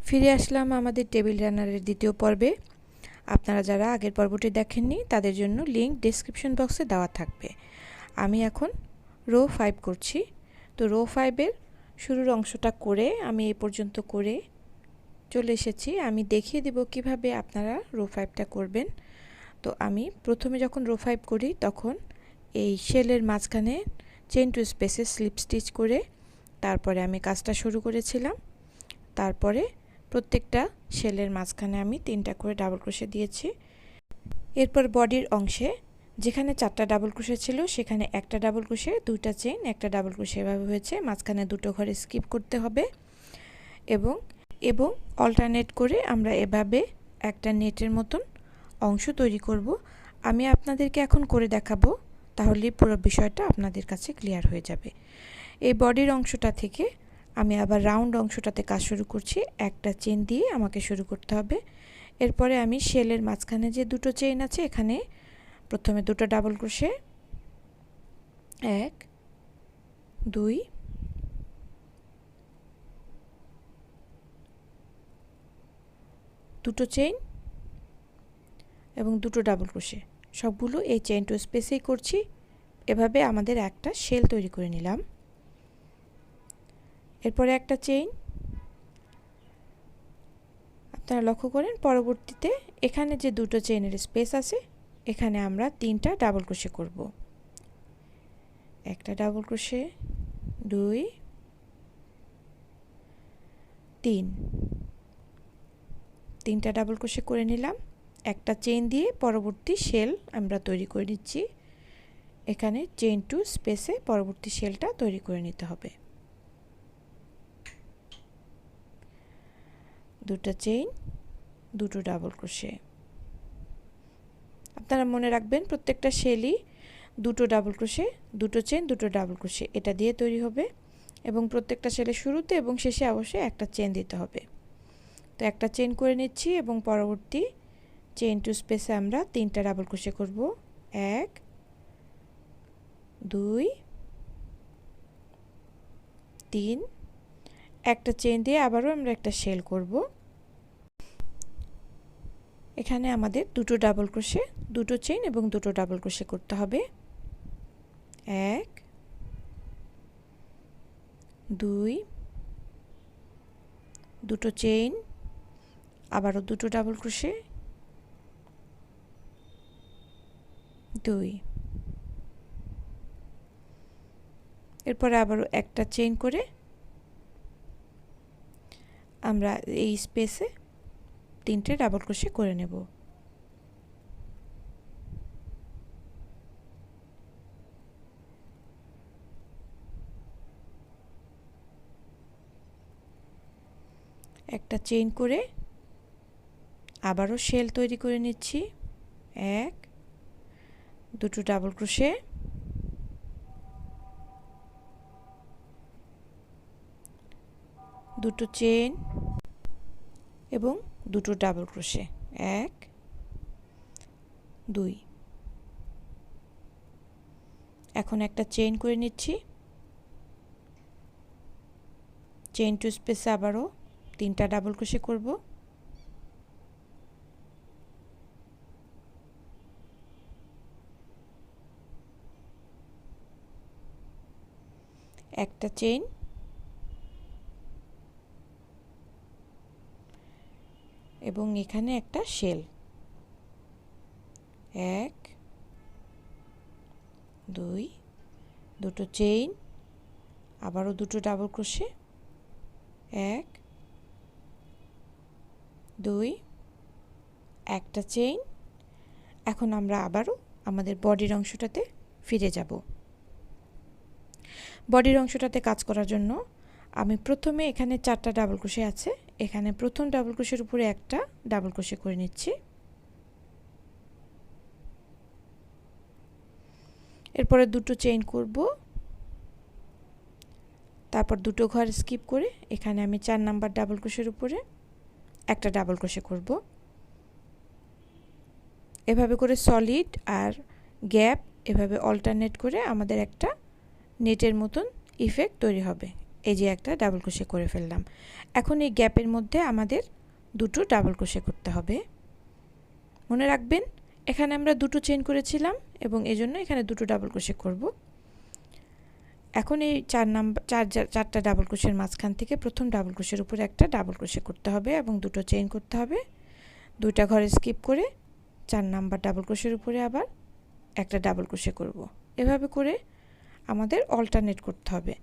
ফিরে আসলাম আমাদের টেবিল রানারের দ্বিতীয় পর্বে। আপনারা যারা আগের পর্বটি দেখেননি তাদের জন্য লিংক ডেসক্রিপশন বক্সে দেওয়া থাকবে। আমি এখন রো 5 করছি। তো রো 5-এর শুরুর অংশটা করে আমি এই পর্যন্ত করে চলে এসেছি। আমি দেখিয়ে দেব কিভাবে আপনারা রো 5টা করবেন। তো আমি প্রথমে যখন রো 5 করি তখন এই শেলের মাঝখানে চেইন টু স্পেসে স্লিপ স্টিচ করে তারপরে আমি কাজটা শুরু করেছিলাম। তারপরে প্রত্যেকটা শেলের মাঝখানে আমি 3টা করে ডাবল ক্রোশে দিয়েছি। এরপর বডির অংশে যেখানে 4টা ডাবল ক্রোশে ছিল সেখানে একটা ডাবল ক্রোশে, 2টা চেইন, একটা ডাবল ক্রোশে এভাবে হয়েছে। মাঝখানে 2টো ঘরে স্কিপ করতে হবে এবং অল্টারনেট করে আমরা এভাবে একটা নেটের মতন অংশ তৈরি করব। আমি আপনাদেরকে এখন করে দেখাবো, তাহলে পুরো বিষয়টা আপনাদের কাছে ক্লিয়ার হয়ে যাবে। এই বডির অংশটা থেকে আমি আবার রাউন্ড অংশটাতে কাজ শুরু করছি। একটা চেইন দিয়ে আমাকে শুরু করতে হবে। এরপরে আমি শেলের মাঝখানে যে 2টো চেইন আছে এখানে প্রথমে 2টো ডাবল ক্রোশে, 1 2 2টো চেইন এবং 2টো ডাবল ক্রোশে, সবগুলো এই চেইন টু স্পেসেই করছি। এভাবে আমাদের একটা শেল তৈরি করে নিলাম। এরপরে একটা চেইন, আপনারা লক্ষ্য করেন পরবর্তীতে এখানে যে 2টো চেইনের স্পেস আছে এখানে আমরা 3টা ডাবল ক্রোশে করব। একটা ডাবল ক্রোশে, 2 3, 3টা ডাবল ক্রোশে করে নিলাম। একটা চেইন দিয়ে পরবর্তী শেল আমরা তৈরি করে নিচ্ছি। এখানে চেইন টু স্পেসে পরবর্তী শেলটা তৈরি করে নিতে হবে। 2টা চেইন, 2টো ডাবল ক্রোশে। আপনারা মনে রাখবেন প্রত্যেকটা শেলই 2টো ডাবল ক্রোশে, 2টো চেইন, 2টো ডাবল ক্রোশে এটা দিয়ে তৈরি হবে এবং প্রত্যেকটা শেলের শুরুতে এবং শেষে অবশ্যই একটা চেইন দিতে হবে। তো একটা চেইন করে নিচ্ছি এবং পরবর্তী চেইন টু স্পেসে আমরা 3টা ডাবল ক্রোশে করব। 1 2 3, একটা চেইন দিয়ে আবারও আমরা একটা শেল করব। এখানে আমাদের 2টো ডাবল ক্রোশে, 2টো চেইন এবং 2টো ডাবল ক্রোশে করতে হবে। 1 2, 2টো চেইন, আবারও 2টো ডাবল ক্রোশে, 2, এরপরে আবারও একটা চেইন করে আমরা এই স্পেসে 3টে ডাবল ক্রোশে করে নেব। একটা চেইন করে আবারও শেল তৈরি করে নিচ্ছি। 1 2টো ডাবল ক্রোশে, 2টো চেইন এবং 2টো ডাবল ক্রোশে, 1 2। এখন একটা চেইন করে নিচ্ছি। চেইন টু স্পেসে আবারও 3টা ডাবল ক্রোশে করব। একটা চেইন এবং এখানে একটা শেল। 1 2, 2টো চেইন, আবারও 2টো ডাবল ক্রোশে, 1 2, একটা চেইন। এখন আমরা আবারও আমাদের বডির অংশটাতে ফিরে যাব। বডির অংশটাতে কাজ করার জন্য আমি প্রথমে এখানে 4টা ডাবল ক্রোশে আছে, এখানে প্রথম ডাবল ক্রোশের উপরে একটা ডাবল ক্রোশে করে নিচ্ছি। এরপরে 2টো চেইন করব, তারপর 2টো ঘর স্কিপ করে এখানে আমি 4 নাম্বার ডাবল ক্রোশের উপরে একটা ডাবল ক্রোশে করব। এভাবে করে সলিড আর গ্যাপ এভাবে অল্টারনেট করে আমাদের একটা নেটের মতন ইফেক্ট তৈরি হবে। এই যে একটা ডাবল ক্রোশে করে ফেললাম। এখন এই গ্যাপের মধ্যে আমাদের দুটো ডাবল ক্রোশে করতে হবে। মনে রাখবেন এখানে আমরা দুটো চেইন করেছিলাম এবং এজন্য এখানে দুটো ডাবল ক্রোশে করব। এখন এই চারটা ডাবল ক্রোশের মাঝখান থেকে প্রথম ডাবল ক্রোশের উপরে একটা ডাবল ক্রোশে করতে হবে এবং দুটো চেইন করতে হবে। দুইটা ঘরে স্কিপ করে 4 নাম্বার ডাবল ক্রোশের উপরে আবার একটা ডাবল ক্রোশে করব। এভাবে করে আমাদের অল্টারনেট করতে হবে।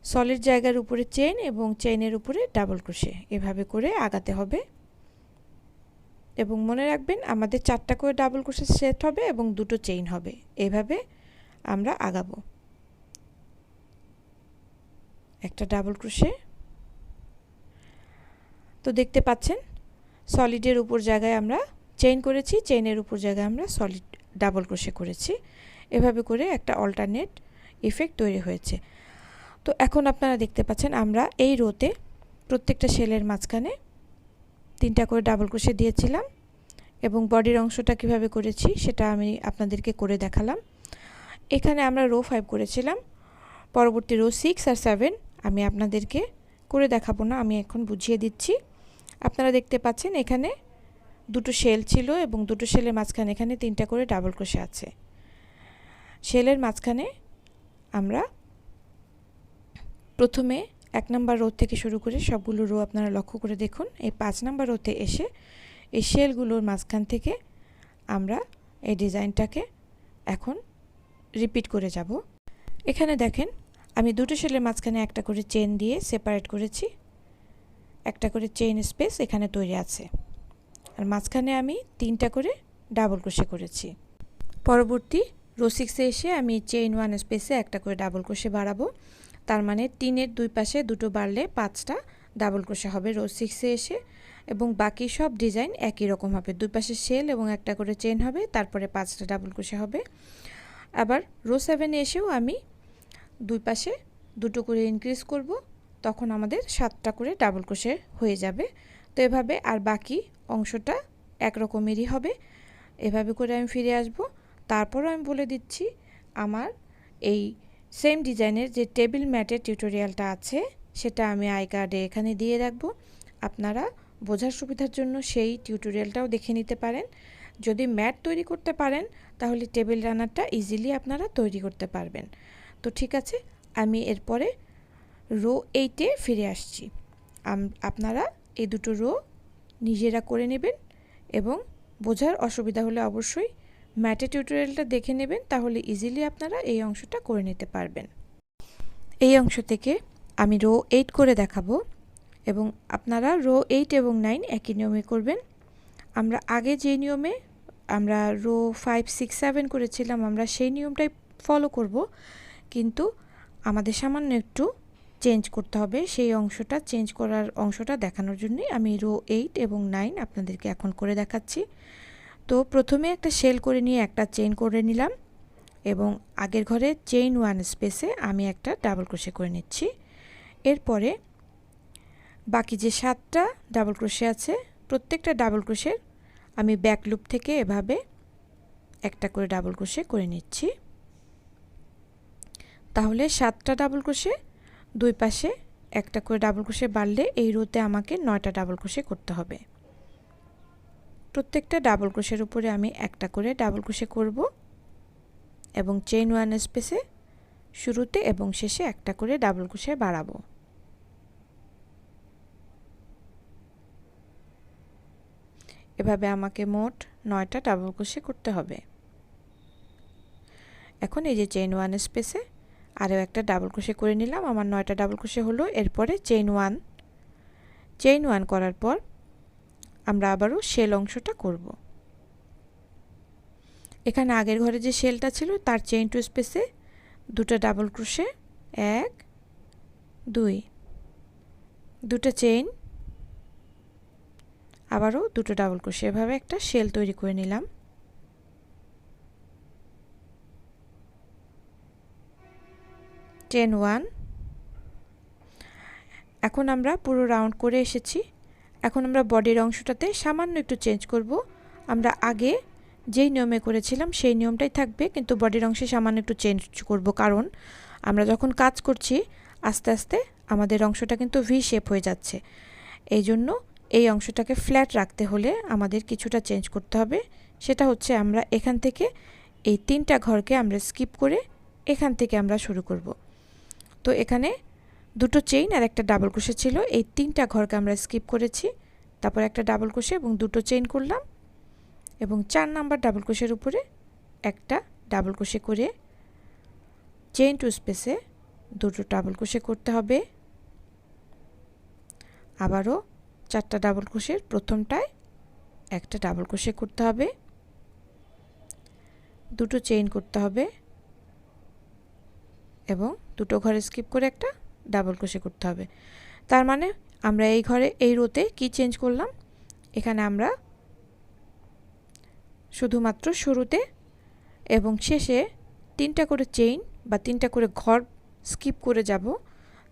সলিড জায়গার উপরে চেইন এবং চেইনের উপরে ডাবল ক্রোশে, এভাবে করে আগাতে হবে। এবং মনে রাখবেন আমাদের 4টা করে ডাবল ক্রোশে সেট হবে এবং দুটো চেইন হবে। এভাবে আমরা আগাবো। একটা ডাবল ক্রোশে। তো দেখতে পাচ্ছেন সলিডের উপর জায়গায় আমরা চেইন করেছি, চেইনের উপর জায়গায় আমরা সলিড ডাবল ক্রোশে করেছি। এভাবে করে একটা অল্টারনেট ইফেক্ট তৈরি হয়েছে। তো এখন আপনারা দেখতে পাচ্ছেন আমরা এই রোতে প্রত্যেকটা শেলের মাঝখানে 3টা করে ডাবল ক্রোশে দিয়েছিলাম এবং বডির অংশটা কিভাবে করেছি সেটা আমি আপনাদেরকে করে দেখালাম। এখানে আমরা রো 5 করেছিলাম, পরবর্তী রো 6 আর 7 আমি আপনাদেরকে করে দেখাবো না, আমি এখন বুঝিয়ে দিচ্ছি। আপনারা দেখতে পাচ্ছেন এখানে দুটো শেল ছিল এবং দুটো শেলের মাঝখানে এখানে 3টা করে ডাবল ক্রোশে আছে। শেলের মাঝখানে আমরা প্রথমে 1 নাম্বার রো থেকে শুরু করে সবগুলো রো আপনারা লক্ষ্য করে দেখুন। এই 5 নাম্বার রোতে এসে এই শেলগুলোর মাঝখান থেকে আমরা এই ডিজাইনটাকে এখন রিপিট করে যাব। এখানে দেখেন আমি দুটো শেলের মাঝখানে একটা করে চেইন দিয়ে সেপারেট করেছি। একটা করে চেইন স্পেস এখানে তৈরি আছে আর মাঝখানে আমি 3টা করে ডাবল ক্রোশে করেছি। পরবর্তী রো 6 এ এসে আমি চেইন 1 স্পেসে একটা করে ডাবল ক্রোশে বাড়াবো। তার মানে 3-এর দুই পাশে দুটো বাড়লে 5টা ডাবল ক্রোশে হবে রো 6 এ এসে এবং বাকি সব ডিজাইন একই রকম হবে। দুই পাশে শেল এবং একটা করে চেইন হবে, তারপরে 5টা ডাবল ক্রোশে হবে। আবার রো 7 এ এসেও আমি দুই পাশে দুটো করে ইনক্রিজ করব, তখন আমাদের 7টা করে ডাবল ক্রোশে হয়ে যাবে। তো এভাবে আর বাকি অংশটা একরকমেরই হবে। এভাবে করে আমি ফিরে আসব। তারপরও আমি বলে দিচ্ছি আমার এই সেম ডিজাইনের যে টেবিল ম্যাটের টিউটোরিয়ালটা আছে সেটা আমি আই কার্ডে এখানে দিয়ে রাখবো। আপনারা বোঝার সুবিধার জন্য সেই টিউটোরিয়ালটাও দেখে নিতে পারেন। যদি ম্যাট তৈরি করতে পারেন তাহলে টেবিল রানারটা ইজিলি আপনারা তৈরি করতে পারবেন। তো ঠিক আছে, আমি এরপরে রো 8 এ ফিরে আসছি। আপনারা এই দুটো রো নিজেরা করে নেবেন এবং বোঝার অসুবিধা হলে অবশ্যই ম্যাটের টিউটোরিয়ালটা দেখে নেবেন, তাহলে ইজিলি আপনারা এই অংশটা করে নিতে পারবেন। এই অংশ থেকে আমি রো 8 করে দেখাবো এবং আপনারা রো 8 এবং 9 একই নিয়মে করবেন। আমরা আগে যে নিয়মে আমরা রো 5, 6, 7 করেছিলাম আমরা সেই নিয়মটাই ফলো করব, কিন্তু আমাদের সামান্য একটু চেঞ্জ করতে হবে। সেই অংশটা চেঞ্জ করার অংশটা দেখানোর জন্যই আমি রো 8 এবং 9 আপনাদেরকে এখন করে দেখাচ্ছি। তো প্রথমে একটা শেল করে নিয়ে একটা চেইন করে নিলাম এবং আগের ঘরে চেইন 1 স্পেসে আমি একটা ডাবল ক্রোশে করে নিচ্ছি। এরপরে বাকি যে 7টা ডাবল ক্রোশে আছে প্রত্যেকটা ডাবল ক্রোশের আমি ব্যাক লুপ থেকে এভাবে একটা করে ডাবল ক্রোশে করে নিচ্ছি। তাহলে 7টা ডাবল ক্রোশে দুই পাশে একটা করে ডাবল ক্রোশে বাড়লে এই রোতে আমাকে 9টা ডাবল ক্রোশে করতে হবে। প্রত্যেকটা ডাবল ক্রোশের উপরে আমি একটা করে ডাবল ক্রোশে করব এবং চেইন 1 স্পেসে শুরুতে এবং শেষে একটা করে ডাবল ক্রোশে বাড়াবো। এভাবে আমাকে মোট 9টা ডাবল ক্রোশে করতে হবে। এখন এই যে চেইন 1 স্পেসে আরও একটা ডাবল ক্রোশে করে নিলাম, আমার 9টা ডাবল ক্রোশে হলো। এরপরে চেইন 1 করার পর আমরা আবারও শেল অংশটা করব। এখানে আগের ঘরে যে শেলটা ছিল তার চেইন 2 স্পেসে দুটো ডাবল ক্রোশে 1, 2, দুটো চেইন, আবারও দুটো ডাবল ক্রোশে, এভাবে একটা শেল তৈরি করে নিলাম। চেইন 1। এখন আমরা পুরো রাউন্ড করে এসেছি। এখন আমরা বডির অংশটাতে সামান্য একটু চেঞ্জ করব। আমরা আগে যেই নিয়মে করেছিলাম সেই নিয়মটাই থাকবে, কিন্তু বডির অংশে সামান্য একটু চেঞ্জ করব, কারণ আমরা যখন কাজ করছি আস্তে আস্তে আমাদের অংশটা কিন্তু ভি শেপ হয়ে যাচ্ছে। এই জন্য এই অংশটাকে ফ্ল্যাট রাখতে হলে আমাদের কিছুটা চেঞ্জ করতে হবে। সেটা হচ্ছে আমরা এখান থেকে এই 3টা ঘরকে আমরা স্কিপ করে এখান থেকে আমরা শুরু করব। তো এখানে দুটো চেইন আর একটা ডাবল ক্রোশে ছিল, এই 3টা ঘরকে আমরা স্কিপ করেছি, তারপর একটা ডাবল ক্রোশে এবং দুটো চেইন করলাম এবং 4 নাম্বার ডাবল ক্রোশের উপরে একটা ডাবল ক্রোশে করে চেইন টু স্পেসে দুটো ডাবল ক্রোশে করতে হবে। আবারও 4টা ডাবল ক্রোশের প্রথমটায় একটা ডাবল ক্রোশে করতে হবে, দুটো চেইন করতে হবে এবং দুটো ঘরে স্কিপ করে একটা ডাবল ক্রোশে করতে হবে। তার মানে আমরা এই ঘরে এই রোতে কি চেঞ্জ করলাম, এখানে আমরা শুধুমাত্র শুরুতে এবং শেষে 3টা করে চেইন বা 3টা করে ঘর স্কিপ করে যাব,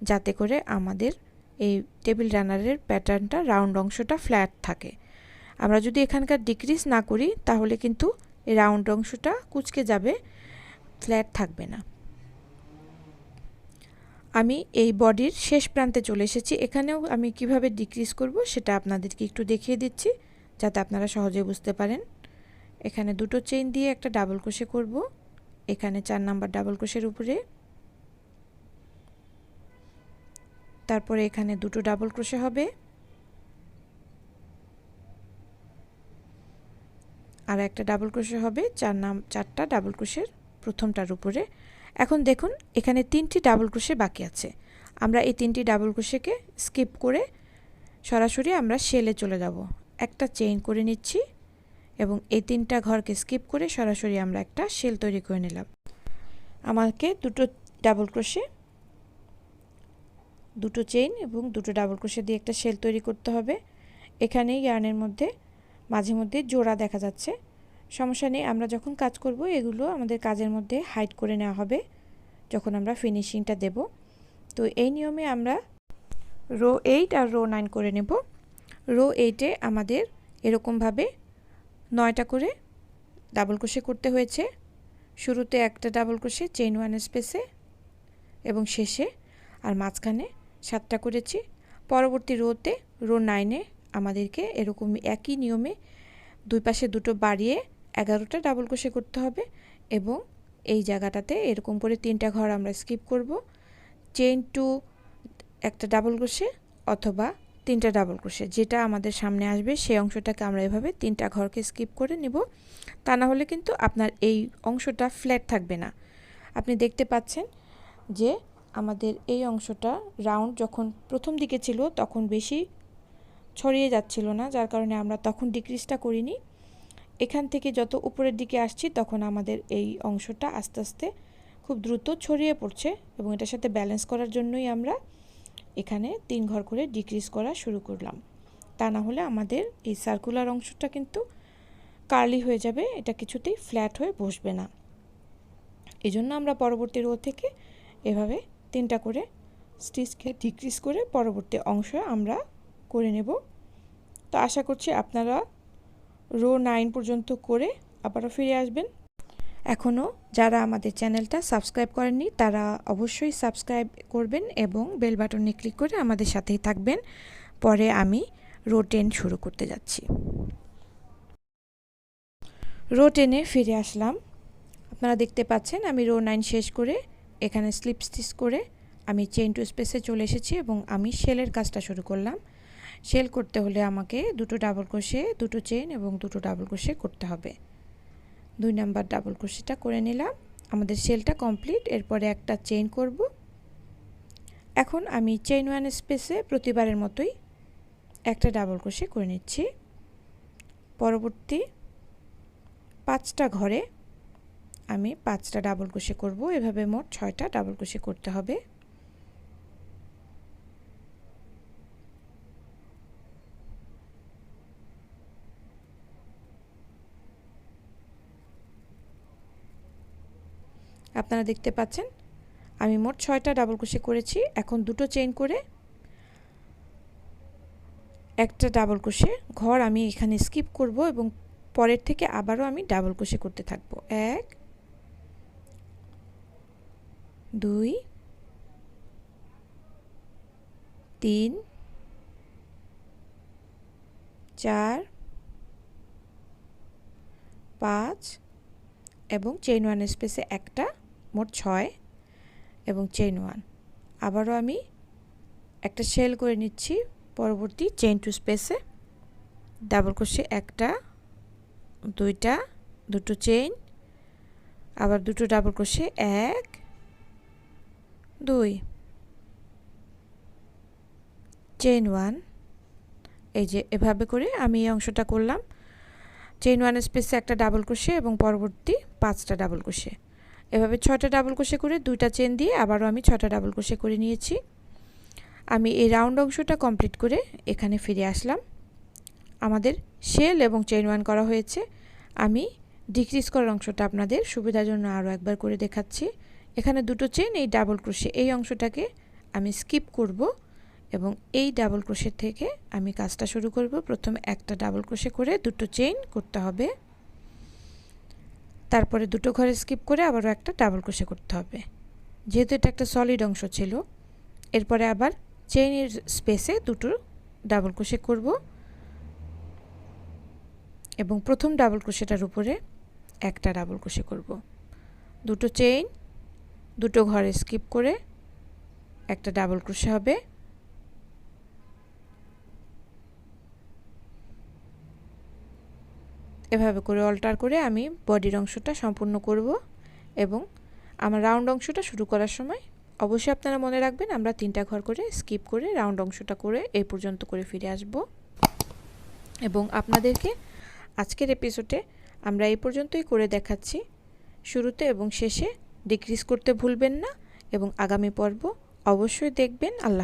যাতে করে আমাদের এই টেবিল রানারের প্যাটার্নটা রাউন্ড অংশটা ফ্ল্যাট থাকে। আমরা যদি এখানকার ডিক্রিজ না করি তাহলে কিন্তু এই রাউন্ড অংশটা কুঁচকে যাবে, ফ্ল্যাট থাকবে না। আমি এই বডির শেষ প্রান্তে চলে এসেছি। এখানেও আমি কিভাবে ডিক্রিজ করব সেটা আপনাদেরকে একটু দেখিয়ে দিচ্ছি, যাতে আপনারা সহজে বুঝতে পারেন। এখানে দুটো চেইন দিয়ে একটা ডাবল ক্রোশে করব, এখানে 4 নাম্বার ডাবল ক্রোশের উপরে, তারপরে এখানে দুটো ডাবল ক্রোশে হবে আর একটা ডাবল ক্রোশে হবে 4টা ডাবল ক্রোশের প্রথমটার উপরে। এখন দেখুন এখানে 3টি ডাবল ক্রোশে বাকি আছে। আমরা এই 3টি ডাবল ক্রোশেকে স্কিপ করে সরাসরি আমরা শেলে চলে যাব। একটা চেইন করে নিচ্ছি এবং এই 3টা ঘরকে স্কিপ করে সরাসরি আমরা একটা শেল তৈরি করে নিলাম। আমাকে দুটো ডাবল ক্রোশে, দুটো চেইন এবং দুটো ডাবল ক্রোশে দিয়ে একটা শেল তৈরি করতে হবে। এখানে ইয়ার্নের মধ্যে মাঝে মধ্যে জোড়া দেখা যাচ্ছে, সমস্যা নেই, আমরা যখন কাজ করব এগুলো আমাদের কাজের মধ্যে হাইড করে নেওয়া হবে যখন আমরা ফিনিশিংটা দেব। তো এই নিয়মে আমরা রো 8 আর রো 9 করে নেব। রো 8-এ আমাদের এরকমভাবে 9টা করে ডাবল ক্রোশে করতে হয়েছে, শুরুতে একটা ডাবল ক্রোশে চেইন 1 স্পেসে এবং শেষে, আর মাঝখানে 7টা করেছি। পরবর্তী রোতে রো 9-এ আমাদেরকে এরকম একই নিয়মে দুই পাশে দুটো বাড়িয়ে 11টা ডাবল ক্রোশে করতে হবে এবং এই জায়গাটাতে এরকম করে 3টা ঘর আমরা স্কিপ করব, চেইন টু একটা ডাবল ক্রোশে অথবা 3টা ডাবল ক্রোশে, যেটা আমাদের সামনে আসবে সেই অংশটাকে আমরা এভাবে 3টা ঘরকে স্কিপ করে নিব। তা না হলে কিন্তু আপনার এই অংশটা ফ্ল্যাট থাকবে না। আপনি দেখতে পাচ্ছেন যে আমাদের এই অংশটা রাউন্ড যখন প্রথম দিকে ছিল তখন বেশি ছড়িয়ে যাচ্ছিল না, যার কারণে আমরা তখন ডিক্রিজটা করিনি। এখান থেকে যত উপরের দিকে আসছি তখন আমাদের এই অংশটা আস্তে আস্তে খুব দ্রুত ছড়িয়ে পড়ছে এবং এটার সাথে ব্যালেন্স করার জন্যই আমরা এখানে 3 ঘর করে ডিক্রিজ করা শুরু করলাম। তা না হলে আমাদের এই সার্কুলার অংশটা কিন্তু কার্লি হয়ে যাবে, এটা কিছুতেই ফ্ল্যাট হয়ে বসবে না। এই জন্য আমরা পরবর্তী রো থেকে এভাবে 3টা করে স্টিচকে ডিক্রিজ করে পরবর্তী অংশ আমরা করে নেব। তো আশা করছি আপনারা রো 9 পর্যন্ত করে আবারও ফিরে আসবেন। এখনও যারা আমাদের চ্যানেলটা সাবস্ক্রাইব করেননি তারা অবশ্যই সাবস্ক্রাইব করবেন এবং বেল বাটনে ক্লিক করে আমাদের সাথেই থাকবেন। পরে আমি রো 10 শুরু করতে যাচ্ছি। রো 10-এ ফিরে আসলাম। আপনারা দেখতে পাচ্ছেন আমি রো 9 শেষ করে এখানে স্লিপ স্টিচ করে আমি চেইন টু স্পেসে চলে এসেছি এবং আমি শেলের কাজটা শুরু করলাম। শেল করতে হলে আমাকে দুটো ডাবল ক্রোশে, দুটো চেইন এবং দুটো ডাবল ক্রোশে করতে হবে। 2 নাম্বার ডাবল ক্রোশেটা করে নিলাম, আমাদের শেলটা কমপ্লিট। এরপরে একটা চেইন করব। এখন আমি চেইন 1 স্পেসে প্রতিবারের মতোই একটা ডাবল ক্রোশে করে নিচ্ছি। পরবর্তী 5টা ঘরে আমি 5টা ডাবল ক্রোশে করব, এভাবে মোট 6টা ডাবল ক্রোশে করতে হবে। আপনারা দেখতে পাচ্ছেন আমি মোট 6টা ডাবল ক্রোশে করেছি। এখন দুটো চেইন করে একটা ডাবল ক্রোশে ঘর আমি এখানে স্কিপ করব এবং পরের থেকে আবারও আমি ডাবল ক্রোশে করতে থাকব। 1 2 3 4 5 এবং চেইন 1 স্পেসে একটা, মোট 6 এবং চেইন 1। আবারও আমি একটা শেল করে নিচ্ছি পরবর্তী চেইন 2 স্পেসে, ডাবল ক্রোশে একটা, দুইটা, দুটো চেইন, আবার দুটো ডাবল ক্রোশে 1 2 চেইন 1। এই যে এভাবে করে আমি এই অংশটা করলাম। চেইন 1 স্পেসে একটা ডাবল ক্রোশে এবং পরবর্তী 5টা ডাবল ক্রোশে, এভাবে 6টা ডাবল ক্রোশে করে দুইটা চেইন দিয়ে আবারও আমি 6টা ডাবল ক্রোশে করে নিয়েছি। আমি এই রাউন্ড অংশটা কমপ্লিট করে এখানে ফিরে আসলাম। আমাদের শেল এবং চেইন 1 করা হয়েছে। আমি ডিক্রিজ করার অংশটা আপনাদের সুবিধার জন্য আরও একবার করে দেখাচ্ছি। এখানে দুটো চেইন, এই ডাবল ক্রোশে এই অংশটাকে আমি স্কিপ করব এবং এই ডাবল ক্রোশে থেকে আমি কাজটা শুরু করব। প্রথমে একটা ডাবল ক্রোশে করে দুটো চেইন করতে হবে, তারপরে দুটো ঘরে স্কিপ করে আবারও একটা ডাবল ক্রোশে করতে হবে, যেহেতু এটা একটা সলিড অংশ ছিল। এরপরে আবার চেইনের স্পেসে দুটো ডাবল ক্রোশে করব এবং প্রথম ডাবল ক্রোশেটার উপরে একটা ডাবল ক্রোশে করব, দুটো চেইন, দুটো ঘরে স্কিপ করে একটা ডাবল ক্রোশে হবে, এভাবে করে অল্টার করে আমি বডির অংশটা সম্পূর্ণ করব। এবং আমার রাউন্ড অংশটা শুরু করার সময় অবশ্যই আপনারা মনে রাখবেন আমরা 3টা ঘর করে স্কিপ করে রাউন্ড অংশটা করে এই পর্যন্ত করে ফিরে আসব। এবং আপনাদেরকে আজকের এপিসোডে আমরা এই পর্যন্তই করে দেখাচ্ছি। শুরুতে এবং শেষে ডিক্রিজ করতে ভুলবেন না এবং আগামী পর্ব অবশ্যই দেখবেন। আল্লাহ হাফেজ।